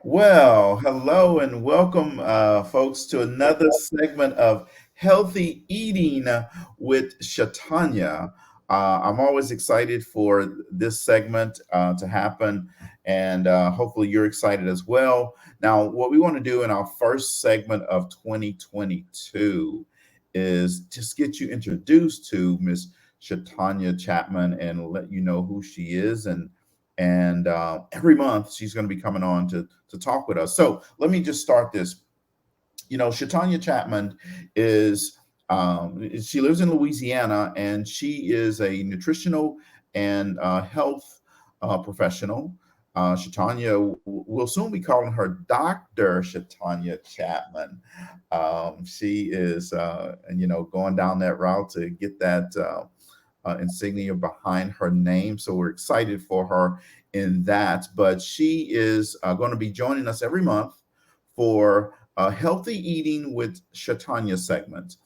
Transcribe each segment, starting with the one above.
Well, hello and welcome, folks, to another segment of Healthy Eating with Shatonia. I'm always excited for this segment to happen, and hopefully you're excited as well. Now, what we want to do in our first segment of 2022 is just get you introduced to Miss Shatanya Chapman and let you know who she is and every month she's going to be coming on to talk with us. So let me just start this. Shatanya Chapman is she lives in Louisiana, and she is a nutritional and health professional. Shatanya, we'll soon be calling her Dr. Shatanya Chapman. She is, going down that route to get that insignia behind her name. So we're excited for her in that. But she is going to be joining us every month for Healthy Eating with Shatanya segment.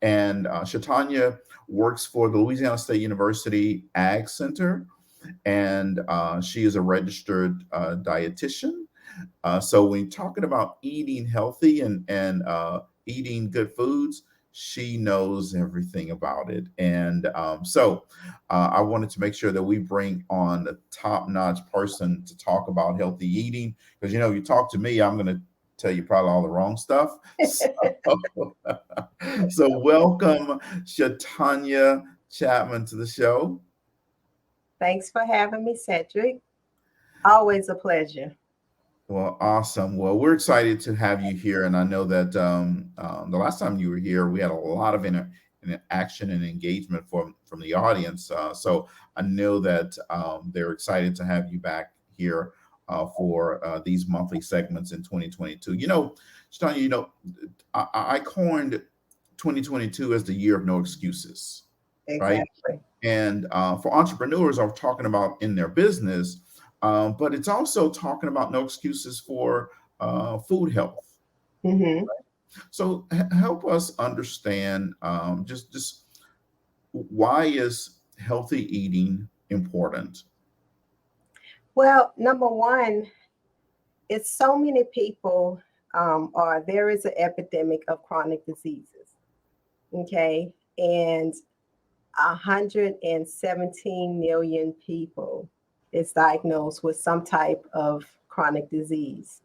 And Shatanya works for the Louisiana State University Ag Center, and she is a registered dietitian. So when talking about eating healthy and eating good foods, she knows everything about it. And I wanted to make sure that we bring on the top-notch person to talk about healthy eating, because you talk to me, I'm going to tell you probably all the wrong stuff. So welcome, Shatanya Chapman, to the show. Thanks for having me, Cedric. Always a pleasure. Well, awesome. Well, we're excited to have you here, and I know that the last time you were here, we had a lot of interaction and engagement from the audience. So I know that they're excited to have you back here for these monthly segments in 2022. Stanya, I coined 2022 as the year of no excuses, right? Exactly. And for entrepreneurs, I'm talking about in their business, but it's also talking about no excuses for food health. hmm So help us understand just why is healthy eating important? Well, number one, it's so many people, or there is an epidemic of chronic diseases. Okay. And 117 million people is diagnosed with some type of chronic disease.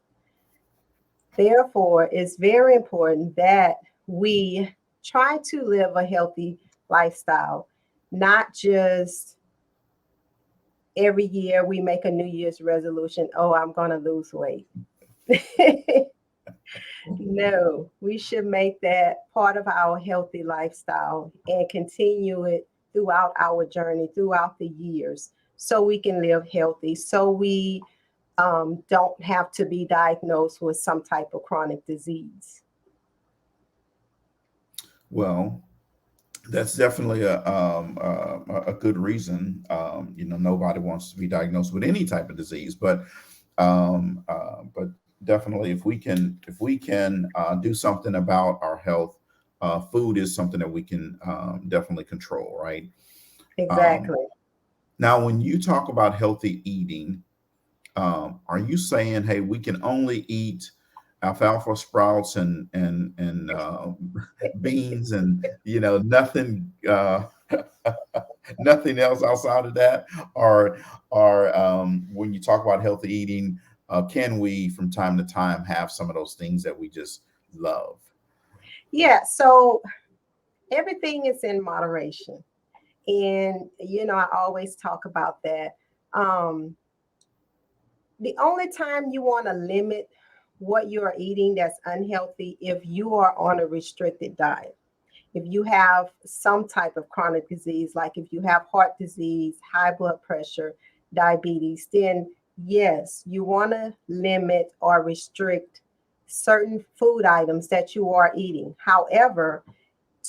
Therefore, it's very important that we try to live a healthy lifestyle, not just every year we make a New Year's resolution, oh, I'm going to lose weight. No, we should make that part of our healthy lifestyle and continue it throughout our journey, throughout the years, so we can live healthy, so we don't have to be diagnosed with some type of chronic disease. Well, that's definitely a good reason. Nobody wants to be diagnosed with any type of disease, but definitely if we can do something about our health, food is something that we can definitely control, right? Um, Exactly. Now, when you talk about healthy eating, are you saying, hey, we can only eat alfalfa sprouts and beans and nothing nothing else outside of that, or when you talk about healthy eating, can we from time to time have some of those things that we just love? Yeah, so everything is in moderation. And, I always talk about that. Um, the only time you want to limit what you are eating that's unhealthy if you are on a restricted diet. If you have some type of chronic disease, like if you have heart disease, high blood pressure, diabetes, then yes, you want to limit or restrict certain food items that you are eating. However,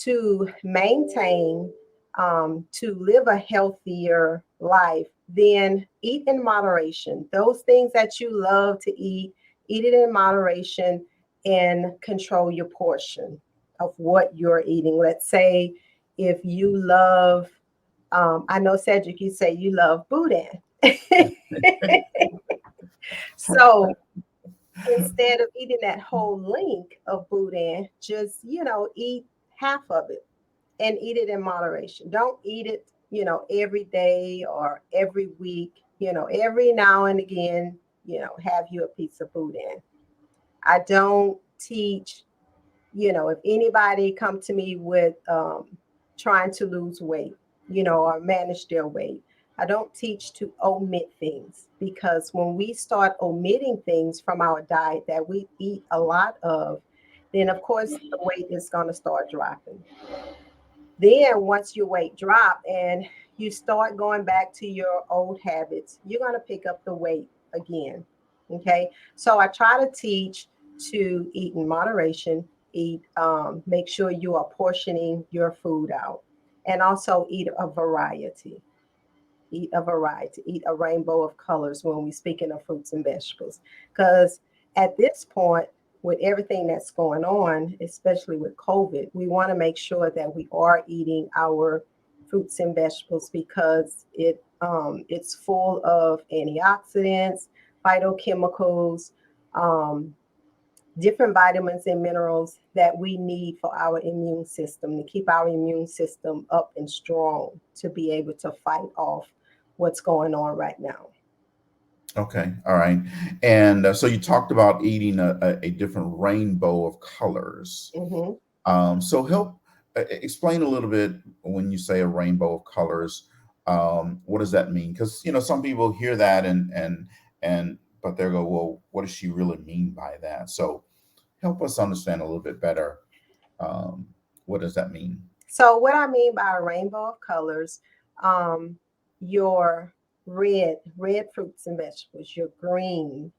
to maintain, to live a healthier life, then eat in moderation. Those things that you love to eat it in moderation and control your portion of what you're eating. Let's say if you love, I know Cedric, you say you love boudin. So instead of eating that whole length of boudin, just, eat half of it and eat it in moderation. Don't eat it, every day or every week. Every now and again, have you a piece of boudin. I don't teach, if anybody come to me with trying to lose weight, or manage their weight, I don't teach to omit things, because when we start omitting things from our diet that we eat a lot of, then of course the weight is going to start dropping. Then once your weight drop and you start going back to your old habits, you're going to pick up the weight again. Okay. So I try to teach to eat in moderation, make sure you are portioning your food out, and also eat a variety. Eat a variety, eat a rainbow of colors when we speaking of fruits and vegetables. Because at this point, with everything that's going on, especially with COVID, we want to make sure that we are eating our fruits and vegetables, because it's full of antioxidants, phytochemicals, um, different vitamins and minerals that we need for our immune system, to keep our immune system up and strong, to be able to fight off what's going on right now. Okay, all right. And so you talked about eating a different rainbow of colors. Hmm. So help explain a little bit when you say a rainbow of colors. What does that mean? Because some people hear that and but they go, well, what does she really mean by that? So help us understand a little bit better. Um, what does that mean? So, what I mean by a rainbow of colors, um, your red fruits and vegetables, your green,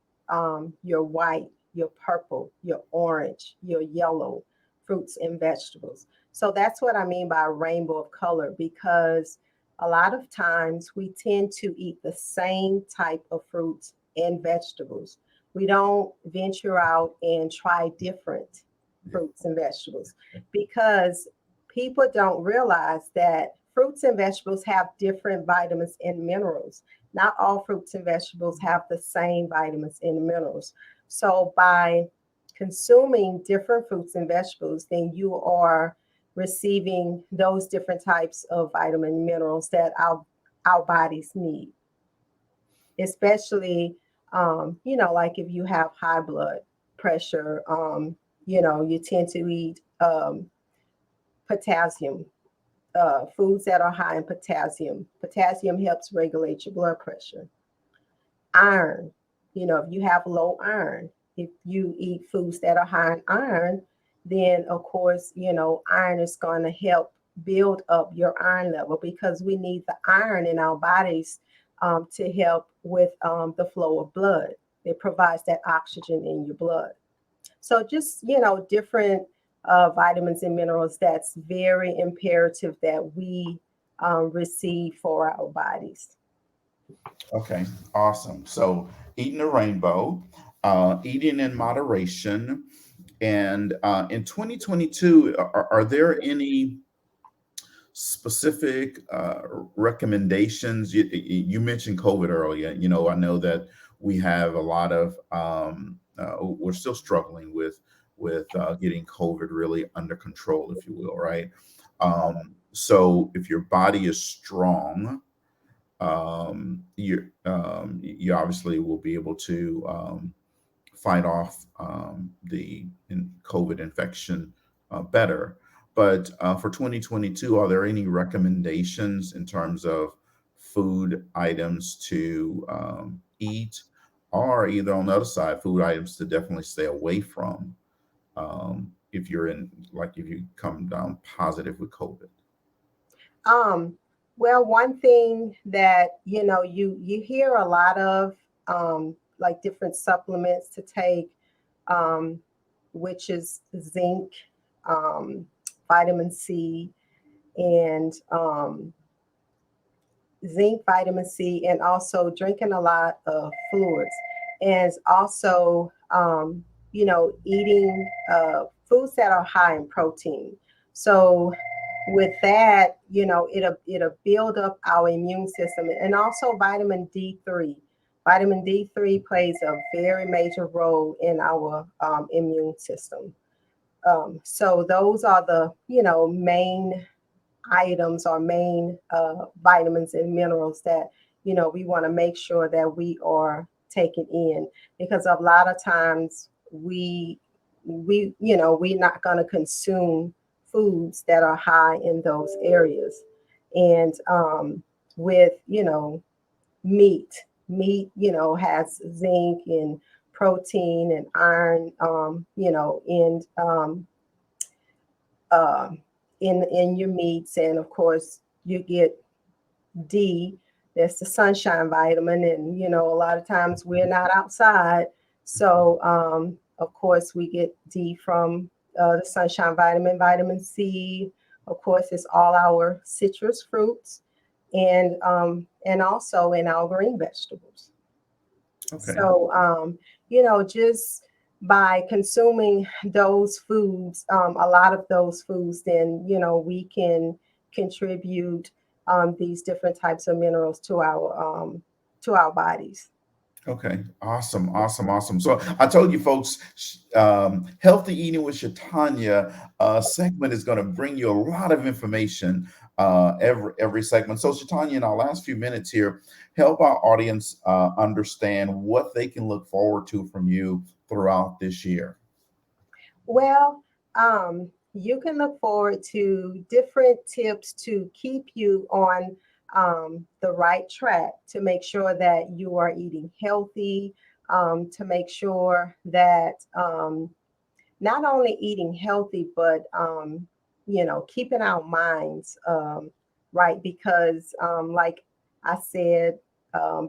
your white, your purple, your orange, your yellow fruits and vegetables. So, that's what I mean by a rainbow of color, because a lot of times we tend to eat the same type of fruits and vegetables. We don't venture out and try different fruits and vegetables, because people don't realize that fruits and vegetables have different vitamins and minerals. Not all fruits and vegetables have the same vitamins and minerals. So by consuming different fruits and vegetables, then you are receiving those different types of vitamin and minerals that our bodies need, especially like if you have high blood pressure, you tend to eat potassium, foods that are high in potassium. Potassium helps regulate your blood pressure. Iron, if you have low iron, if you eat foods that are high in iron, then of course, iron is going to help build up your iron level, because we need the iron in our bodies to help with the flow of blood. It provides that oxygen in your blood. So just, different vitamins and minerals that's very imperative that we receive for our bodies. Okay, awesome. So eating a rainbow, eating in moderation, and in 2022, are there any specific recommendations? You mentioned COVID earlier. I know that we have a lot of we're still struggling with getting COVID really under control, if you will, right? So if your body is strong, you obviously will be able to fight off COVID infection better. But for 2022, are there any recommendations in terms of food items to eat, or either on the other side, food items to definitely stay away from if you're if you come down positive with COVID? Um, well, one thing that you hear a lot of, like different supplements to take, um, which is zinc, um, vitamin C, and vitamin C, and also drinking a lot of fluids, and also eating foods that are high in protein. So with that, it'll build up our immune system, and also vitamin D3. Vitamin D3 plays a very major role in our immune system. So those are the main items or main vitamins and minerals that we want to make sure that we are taking in, because a lot of times we're not going to consume foods that are high in those areas. And with meat has zinc and protein and iron, and uh, in your meats. And of course you get D. That's the sunshine vitamin, and a lot of times we're not outside, so of course we get D from the sunshine vitamin. Vitamin C, of course, is all our citrus fruits, and also in our green vegetables. Okay. So, just by consuming those foods, a lot of those foods, then, we can contribute these different types of minerals to our bodies. Okay, awesome, awesome, awesome. So I told you folks, Healthy Eating with Shatanya segment is going to bring you a lot of information every segment. So Shatanya, in our last few minutes here, help our audience understand what they can look forward to from you throughout this year. Well, you can look forward to different tips to keep you on the right track, to make sure that you are eating healthy, to make sure that not only eating healthy, but keeping our minds right, because like I said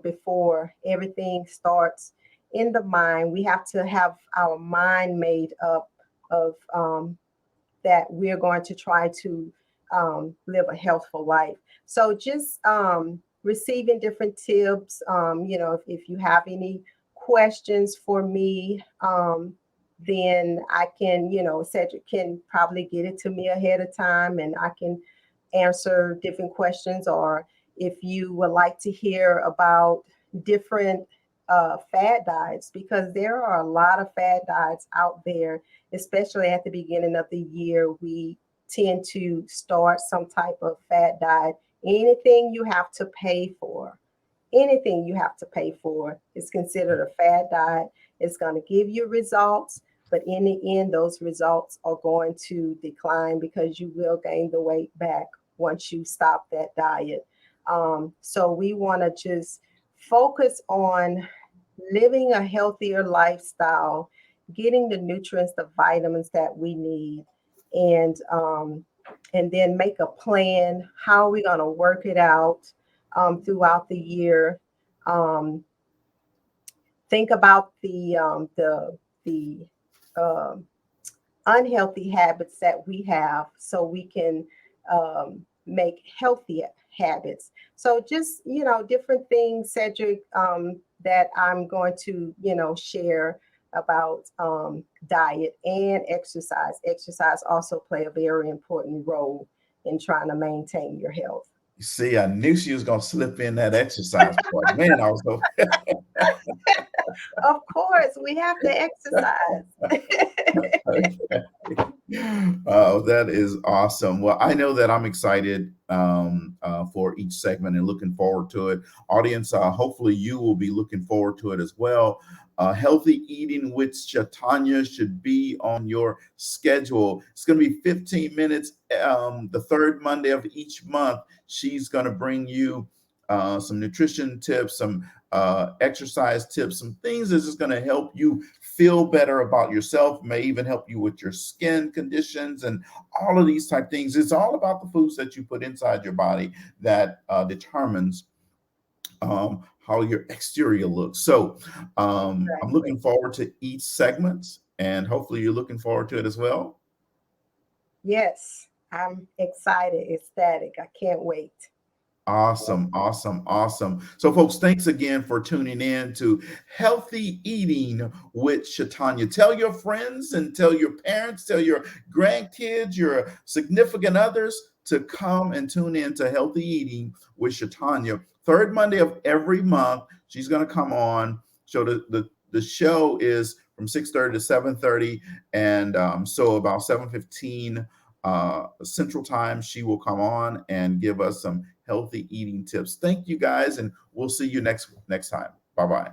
before, everything starts in the mind. We have to have our mind made up of that we're going to try to live a healthful life. So just receiving different tips, if you have any questions for me, then I can, Cedric can probably get it to me ahead of time, and I can answer different questions. Or if you would like to hear about different fad diets, because there are a lot of fad diets out there, especially at the beginning of the year. We tend to start some type of fad diet. Anything you have to pay for, anything you have to pay for is considered a fad diet. It's going to give you results, but in the end, those results are going to decline because you will gain the weight back once you stop that diet. So we want to just focus on living a healthier lifestyle, getting the nutrients, the vitamins that we need, and then make a plan. How are we going to work it out throughout the year? Um, think about the um, unhealthy habits that we have, so we can make healthy habits. So just different things, Cedric, that I'm going to share about diet and exercise. Exercise also play a very important role in trying to maintain your health. See, I knew she was going to slip in that exercise part. Man, I was so Of course, we have to exercise. okay. Oh, that is awesome. Well, I know that I'm excited for each segment and looking forward to it. Audience, hopefully you will be looking forward to it as well. Healthy Eating with Shatanya should be on your schedule. It's going to be 15 minutes the third Monday of each month. She's going to bring you some nutrition tips, some exercise tips, some things that's just going to help you feel better about yourself, may even help you with your skin conditions and all of these type things. It's all about the foods that you put inside your body that determines how your exterior looks. So I'm Exactly. looking forward to each segment, and hopefully you're looking forward to it as well. Yes, I'm excited, ecstatic. I can't wait. Awesome, awesome, awesome. So, folks, thanks again for tuning in to Healthy Eating with Shatanya. Tell your friends and tell your parents, tell your grandkids, your significant others to come and tune in to Healthy Eating with Shatanya. Third Monday of every month, She's going to come on. So the show is from 6:30 to 7:30, and so about 7:15 Central Time, she will come on and give us some healthy eating tips. Thank you guys, and we'll see you next time. Bye bye.